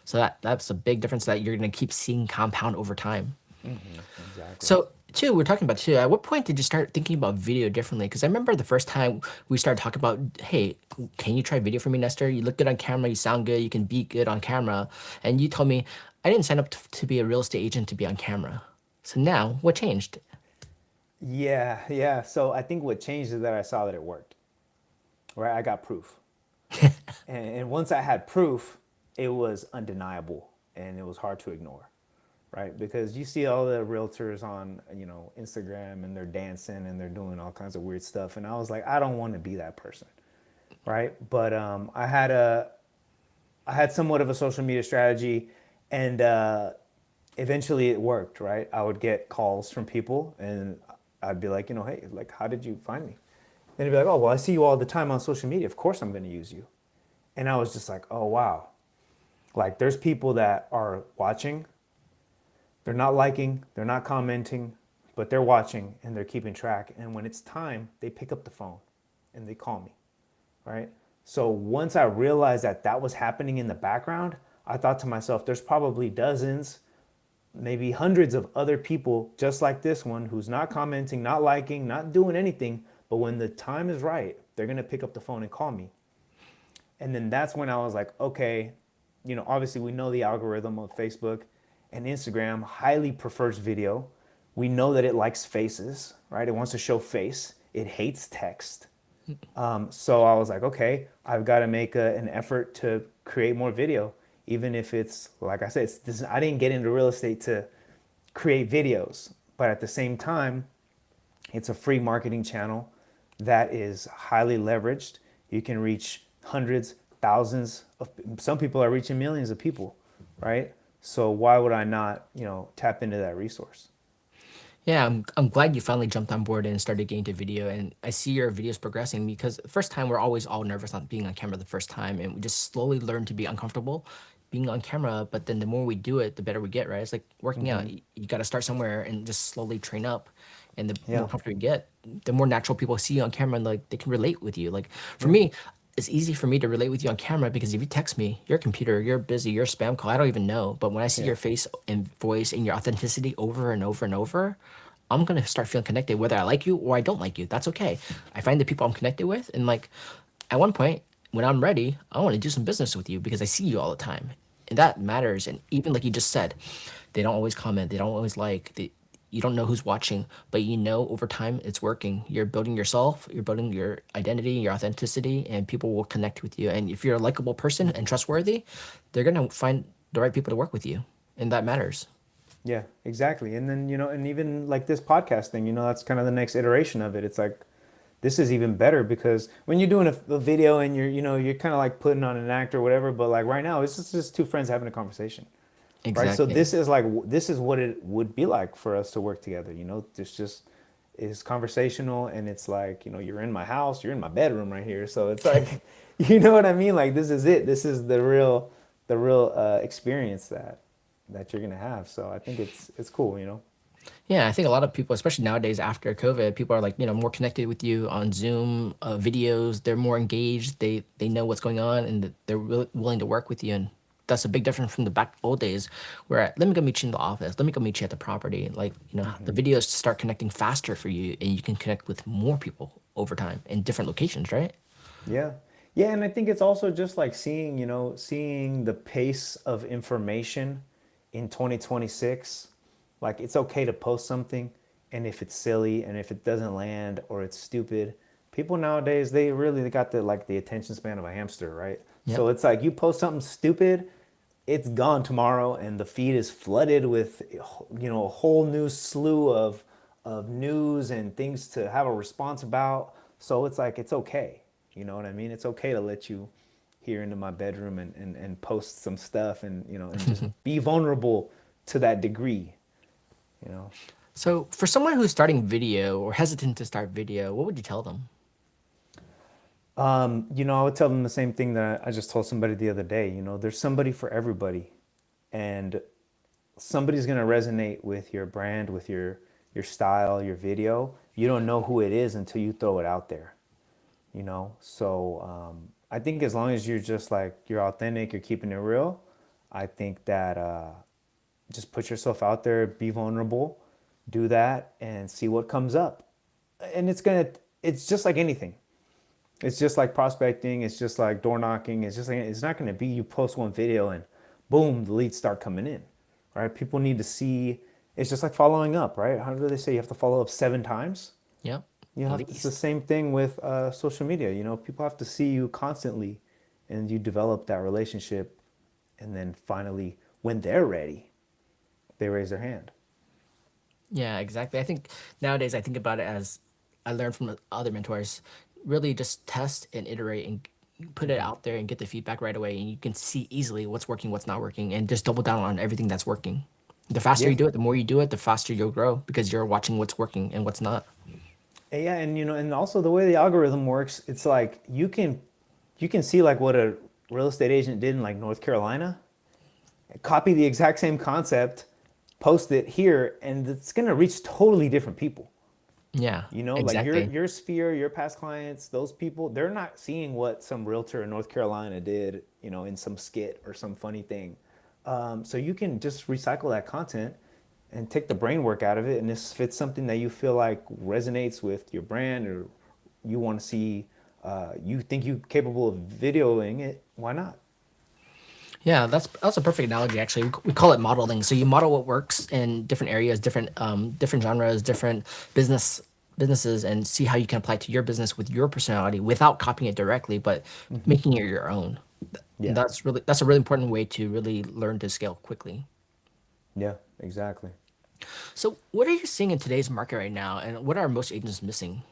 So that's a big difference that you're gonna keep seeing compound over time. Exactly. So, too, we're talking about too. At what point did you start thinking about video differently? Because I remember the first time we started talking about, hey, can you try video for me, Nestor? You look good on camera, you sound good, you can be good on camera. And you told me, I didn't sign up to be a real estate agent to be on camera. So now, what changed? Yeah, yeah. So I think what changed is that I saw that it worked. Right, I got proof, and once I had proof, it was undeniable and it was hard to ignore. Right, because you see all the realtors on Instagram and they're dancing and they're doing all kinds of weird stuff, and I was like, I don't want to be that person. Right, but I had somewhat of a social media strategy, and eventually it worked. Right, I would get calls from people, and I'd be like, hey, like, how did you find me? Then they'd be like, oh, well, I see you all the time on social media. Of course, I'm going to use you. And I was just like, oh wow, like there's people that are watching. They're not liking, they're not commenting, but they're watching and they're keeping track. And when it's time, they pick up the phone and they call me, right? So once I realized that that was happening in the background, I thought to myself, there's probably dozens, maybe hundreds of other people just like this one who's not commenting, not liking, not doing anything. But when the time is right, they're going to pick up the phone and call me. And then that's when I was like, okay, obviously we know the algorithm of Facebook and Instagram highly prefers video. We know that it likes faces, right? It wants to show face. It hates text. So I was like, okay, I've got to make an effort to create more video, even if it's, like I said, I didn't get into real estate to create videos, but at the same time, it's a free marketing channel that is highly leveraged. You can reach hundreds, thousands of, some people are reaching millions of people, right? So why would I not, tap into that resource? Yeah, I'm glad you finally jumped on board and started getting to video. And I see your videos progressing because the first time we're always all nervous on being on camera the first time, and we just slowly learn to be uncomfortable being on camera. But then the more we do it, the better we get, right? It's like working out. You got to start somewhere and just slowly train up. And the more Yeah, comfortable you get, the more natural people see you on camera and like they can relate with you. Like for yeah, me, it's easy for me to relate with you on camera because if you text me, your computer, you're busy, you're a spam call, I don't even know. But when I see yeah, your face and voice and your authenticity over and over and over, I'm gonna start feeling connected, whether I like you or I don't like you. That's okay. I find the people I'm connected with, and like at one point, when I'm ready, I want to do some business with you because I see you all the time, and that matters. And even like you just said, they don't always comment, they don't always like. You don't know who's watching, but you know over time it's working. You're building yourself, you're building your identity, your authenticity, and people will connect with you. And if you're a likable person and trustworthy, they're gonna find the right people to work with you, and that matters. yeah, exactly. And then, and even like this podcast thing, that's kind of the next iteration of it. It's like, this is even better because when you're doing a video and you're kind of like putting on an act or whatever, but like right now, it's just two friends having a conversation. Right, so Exactly. this is what it would be like for us to work together. This just is conversational, and it's like, you're in my house, you're in my bedroom right here, so it's like, you know what I mean, like this is it, this is the real experience that you're gonna have. So I think it's cool. Yeah, I think a lot of people, especially nowadays after COVID, people are like, more connected with you on Zoom, videos. They're more engaged. They know what's going on, and they're really willing to work with you. And that's a big difference from the back old days, where let me go meet you in the office. Let me go meet you at the property. Like, the videos start connecting faster for you, and you can connect with more people over time in different locations, right? Yeah. Yeah, and I think it's also just like seeing the pace of information in 2026. Like it's okay to post something, and if it's silly and if it doesn't land or it's stupid, people nowadays they really got the attention span of a hamster, right? Yep. So it's like you post something stupid, it's gone tomorrow and the feed is flooded with a whole new slew of news and things to have a response about. So it's like it's okay, you know what I mean, it's okay to let you here into my bedroom and post some stuff and just be vulnerable to that degree, you know. So, for someone who's starting video or hesitant to start video, what would you tell them? I would tell them the same thing that I just told somebody the other day. There's somebody for everybody, and somebody's gonna resonate with your brand, with your style, your video. You don't know who it is until you throw it out there. So I think as long as you're just like you're authentic, you're keeping it real. I think that just put yourself out there, be vulnerable, do that, and see what comes up. And it's just like anything. It's just like prospecting. It's just like door knocking. It's not going to be you post one video and boom, the leads start coming in, right? People need to see It's just like following up, right? How do they say you have to follow up 7 times? Yep, You at have it's the least. same thing with social media. People have to see you constantly, and you develop that relationship, and then finally, when they're ready, they raise their hand. Yeah, exactly. I think nowadays I think about it as I learned from the other mentors. Really, just test and iterate and put it out there and get the feedback right away, and you can see easily what's working, what's not working, and just double down on everything that's working. The faster you Yeah, do it, the more you do it, the faster you'll grow because you're watching what's working and what's not. yeah, and and also the way the algorithm works, it's like you can see like what a real estate agent did in like North Carolina, copy the exact same concept, post it here, and it's gonna reach totally different people. Yeah, Like your exactly. your sphere, your past clients, those people, they're not seeing what some realtor in North Carolina did, in some skit or some funny thing. So you can just recycle that content and take the brain work out of it. And if it's something that you feel like resonates with your brand, or you want to see, you think you're capable of videoing it, why not? Yeah, that's a perfect analogy. Actually, we call it modeling. So you model what works in different areas, different genres, different business businesses, and see how you can apply it to your business with your personality without copying it directly, but making it your own. And Yeah, that's a really important way to really learn to scale quickly. yeah, exactly. So, what are you seeing in today's market right now, and what are most agents missing?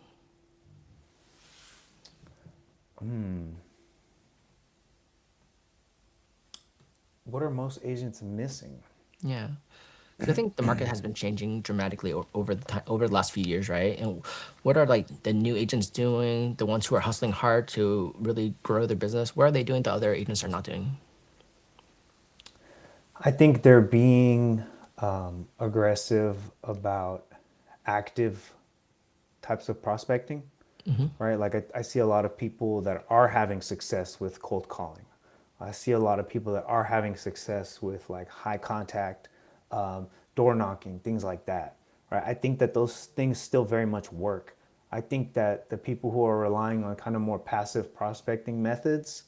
What are most agents missing? Yeah. Because I think the market has been changing dramatically over the time, over the last few years, right? And what are like the new agents doing? The ones who are hustling hard to really grow their business. What are they doing that other agents are not doing? I think they're being aggressive about active types of prospecting, right? Like I see a lot of people that are having success with cold calling. I see a lot of people that are having success with like high contact, door knocking, things like that, right? I think that those things still very much work. I think that the people who are relying on kind of more passive prospecting methods,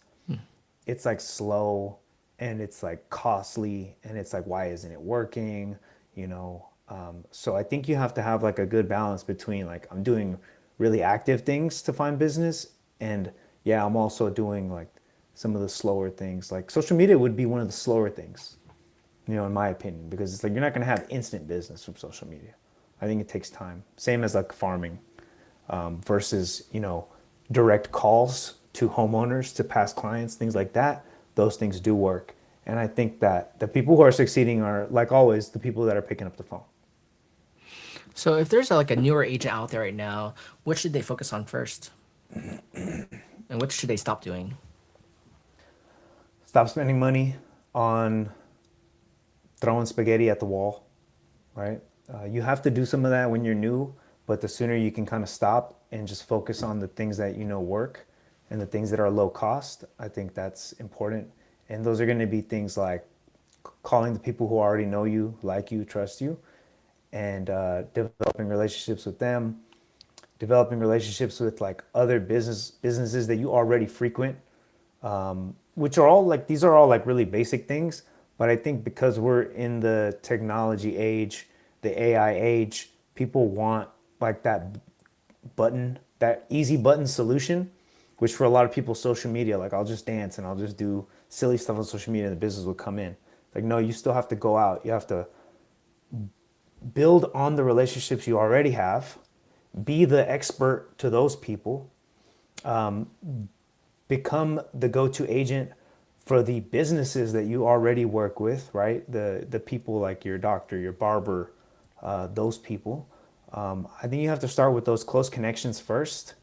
it's like slow, and it's like costly, and it's like, why isn't it working, so I think you have to have like a good balance between like, I'm doing really active things to find business, and yeah, I'm also doing like some of the slower things. Like social media would be one of the slower things, in my opinion, because it's like you're not going to have instant business from social media. I think it takes time, same as like farming, versus direct calls to homeowners, to past clients, things like that. Those things do work, and I think that the people who are succeeding are, like always, the people that are picking up the phone. So, if there's like a newer agent out there right now, what should they focus on first, and what should they stop doing? Stop spending money on throwing spaghetti at the wall, right? You have to do some of that when you're new, but the sooner you can kind of stop and just focus on the things that work, and the things that are low cost, I think that's important. And those are going to be things like calling the people who already know you, like you, trust you, and developing relationships with them, developing relationships with like other businesses that you already frequent, which are all like, these are all like really basic things. But I think because we're in the technology age, the AI age, people want like that easy button solution, which for a lot of people, social media, like, I'll just dance and I'll just do silly stuff on social media and the business will come in. Like, no, you still have to go out. You have to build on the relationships you already have, be the expert to those people, become the go-to agent for the businesses that you already work with, right? The people like your doctor, your barber, those people. I think you have to start with those close connections first,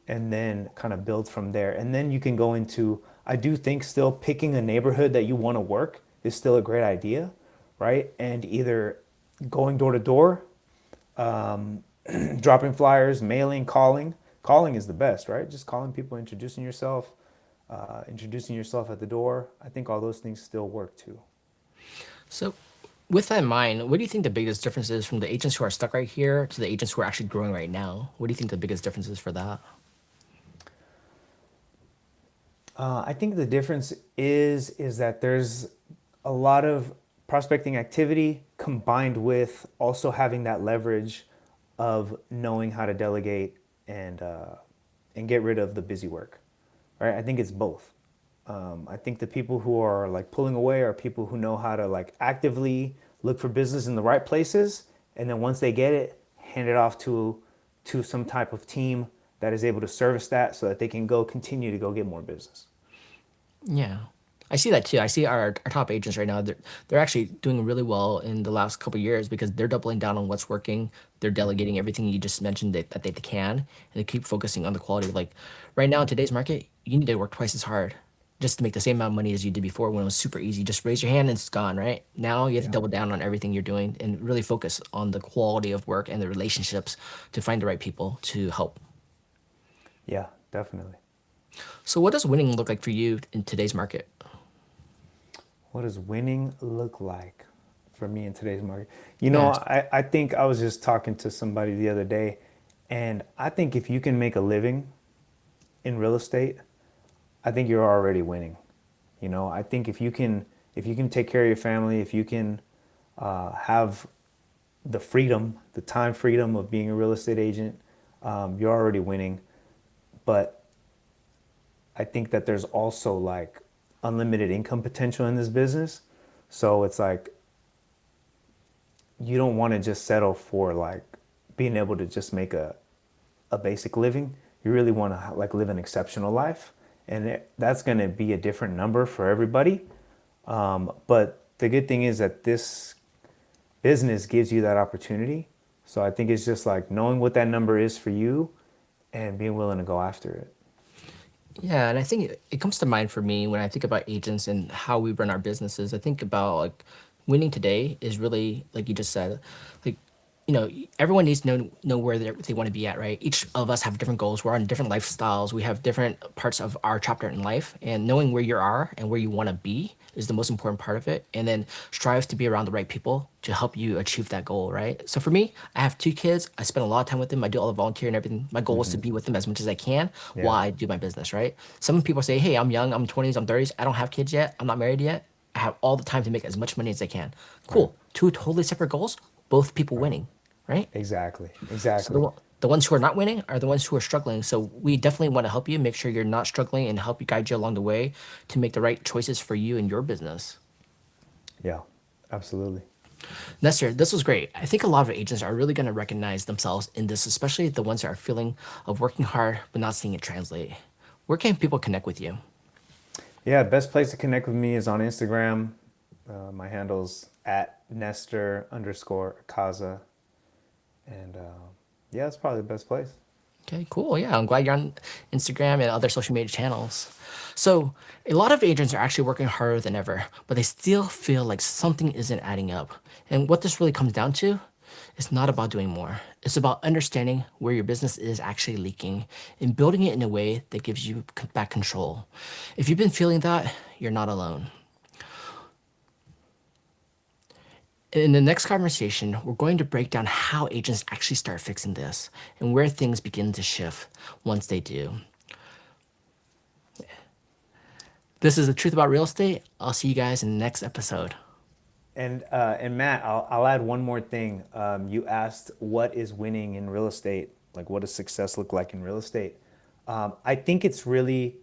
and then kind of build from there. And then you can go into, I do think still picking a neighborhood that you want to work is still a great idea, right? And either going door to door, dropping flyers, mailing, calling. Calling is the best, right? Just calling people, introducing yourself at the door. I think all those things still work too. So, with that in mind, what do you think the biggest difference is from the agents who are stuck right here to the agents who are actually growing right now? What do you think the biggest difference is for that? I think the difference is that there's a lot of prospecting activity combined with also having that leverage of knowing how to delegate and get rid of the busy work, right? I think it's both. I think the people who are like pulling away are people who know how to like actively look for business in the right places, and then once they get it, hand it off to some type of team that is able to service that so that they can go continue to go get more business. Yeah. I see that too. I see our top agents right now. They're actually doing really well in the last couple of years because they're doubling down on what's working. They're delegating everything you just mentioned that they can, and they keep focusing on the quality. Like right now in today's market, you need to work twice as hard just to make the same amount of money as you did before when it was super easy. Just raise your hand and it's gone, right? Now you have to Yeah. double down on everything you're doing and really focus on the quality of work and the relationships to find the right people to help. Yeah, definitely. So what does winning look like for you in today's market? What does winning look like for me in today's market? You know, Yes. I think I was just talking to somebody the other day, and I think if you can make a living in real estate, I think you're already winning. You know, I think if you can take care of your family, if you can have the freedom, the time freedom of being a real estate agent, you're already winning. But I think that there's also like unlimited income potential in this business. So it's like you don't want to just settle for like being able to just make a basic living. You really want to like live an exceptional life, and that's going to be a different number for everybody. But the good thing is that this business gives you that opportunity. So I think it's just like knowing what that number is for you and being willing to go after it. Yeah, and I think it comes to mind for me when I think about agents and how we run our businesses. I think about like winning today is really like you just said, like everyone needs to know where they want to be at, right? Each of us have different goals. We're on different lifestyles. We have different parts of our chapter in life, and knowing where you are and where you want to be is the most important part of it. And then strive to be around the right people to help you achieve that goal, right? So for me, I have two kids. I spend a lot of time with them. I do all the volunteer and everything. My goal is to be with them as much as I can while Yeah, I do my business, right? Some people say, hey, I'm young, I'm 20s, I'm 30s, I don't have kids yet, I'm not married yet. I have all the time to make as much money as I can. right, Cool. Two totally separate goals, both people right. winning, right? Exactly, So exactly. the ones who are not winning are the ones who are struggling. So we definitely want to help you, make sure you're not struggling, and help you guide you along the way to make the right choices for you and your business. Yeah, absolutely. Nestor, this was great. I think a lot of agents are really going to recognize themselves in this, especially the ones that are feeling of working hard but not seeing it translate. Where can people connect with you? Yeah, best place to connect with me is on Instagram. My handle's at Nestor underscore Icaza. And yeah, it's probably the best place. Okay, cool. Yeah, I'm glad you're on Instagram and other social media channels. So, a lot of agents are actually working harder than ever, but they still feel like something isn't adding up. And what this really comes down to is not about doing more. It's about understanding where your business is actually leaking and building it in a way that gives you back control. If you've been feeling that, you're not alone. In the next conversation, we're going to break down how agents actually start fixing this and where things begin to shift once they do. This is the truth about real estate. I'll see you guys in the next episode. And Matt, I'll add one more thing. You asked what is winning in real estate, like what does success look like in real estate? I think it's really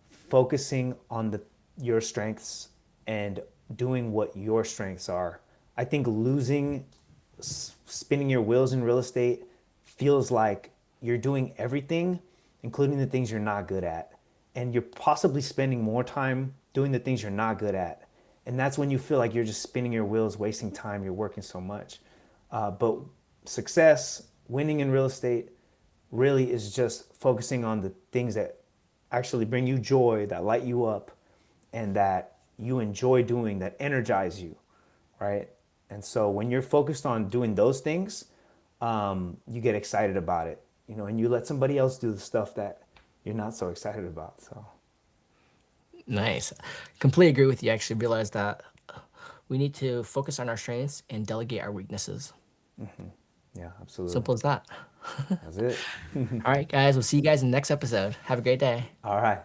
focusing on your strengths and doing what your strengths are. I think losing, spinning your wheels in real estate feels like you're doing everything, including the things you're not good at. And you're possibly spending more time doing the things you're not good at. And that's when you feel like you're just spinning your wheels, wasting time, you're working so much. But success, winning in real estate, really is just focusing on the things that actually bring you joy, that light you up, and that you enjoy doing, that energize you, right? And so when you're focused on doing those things, you get excited about it, and you let somebody else do the stuff that you're not so excited about. So, Nice. Completely agree with you. I actually realized that we need to focus on our strengths and delegate our weaknesses. yeah, absolutely. Simple as that. That's it. All right, guys. We'll see you guys in the next episode. Have a great day. All right.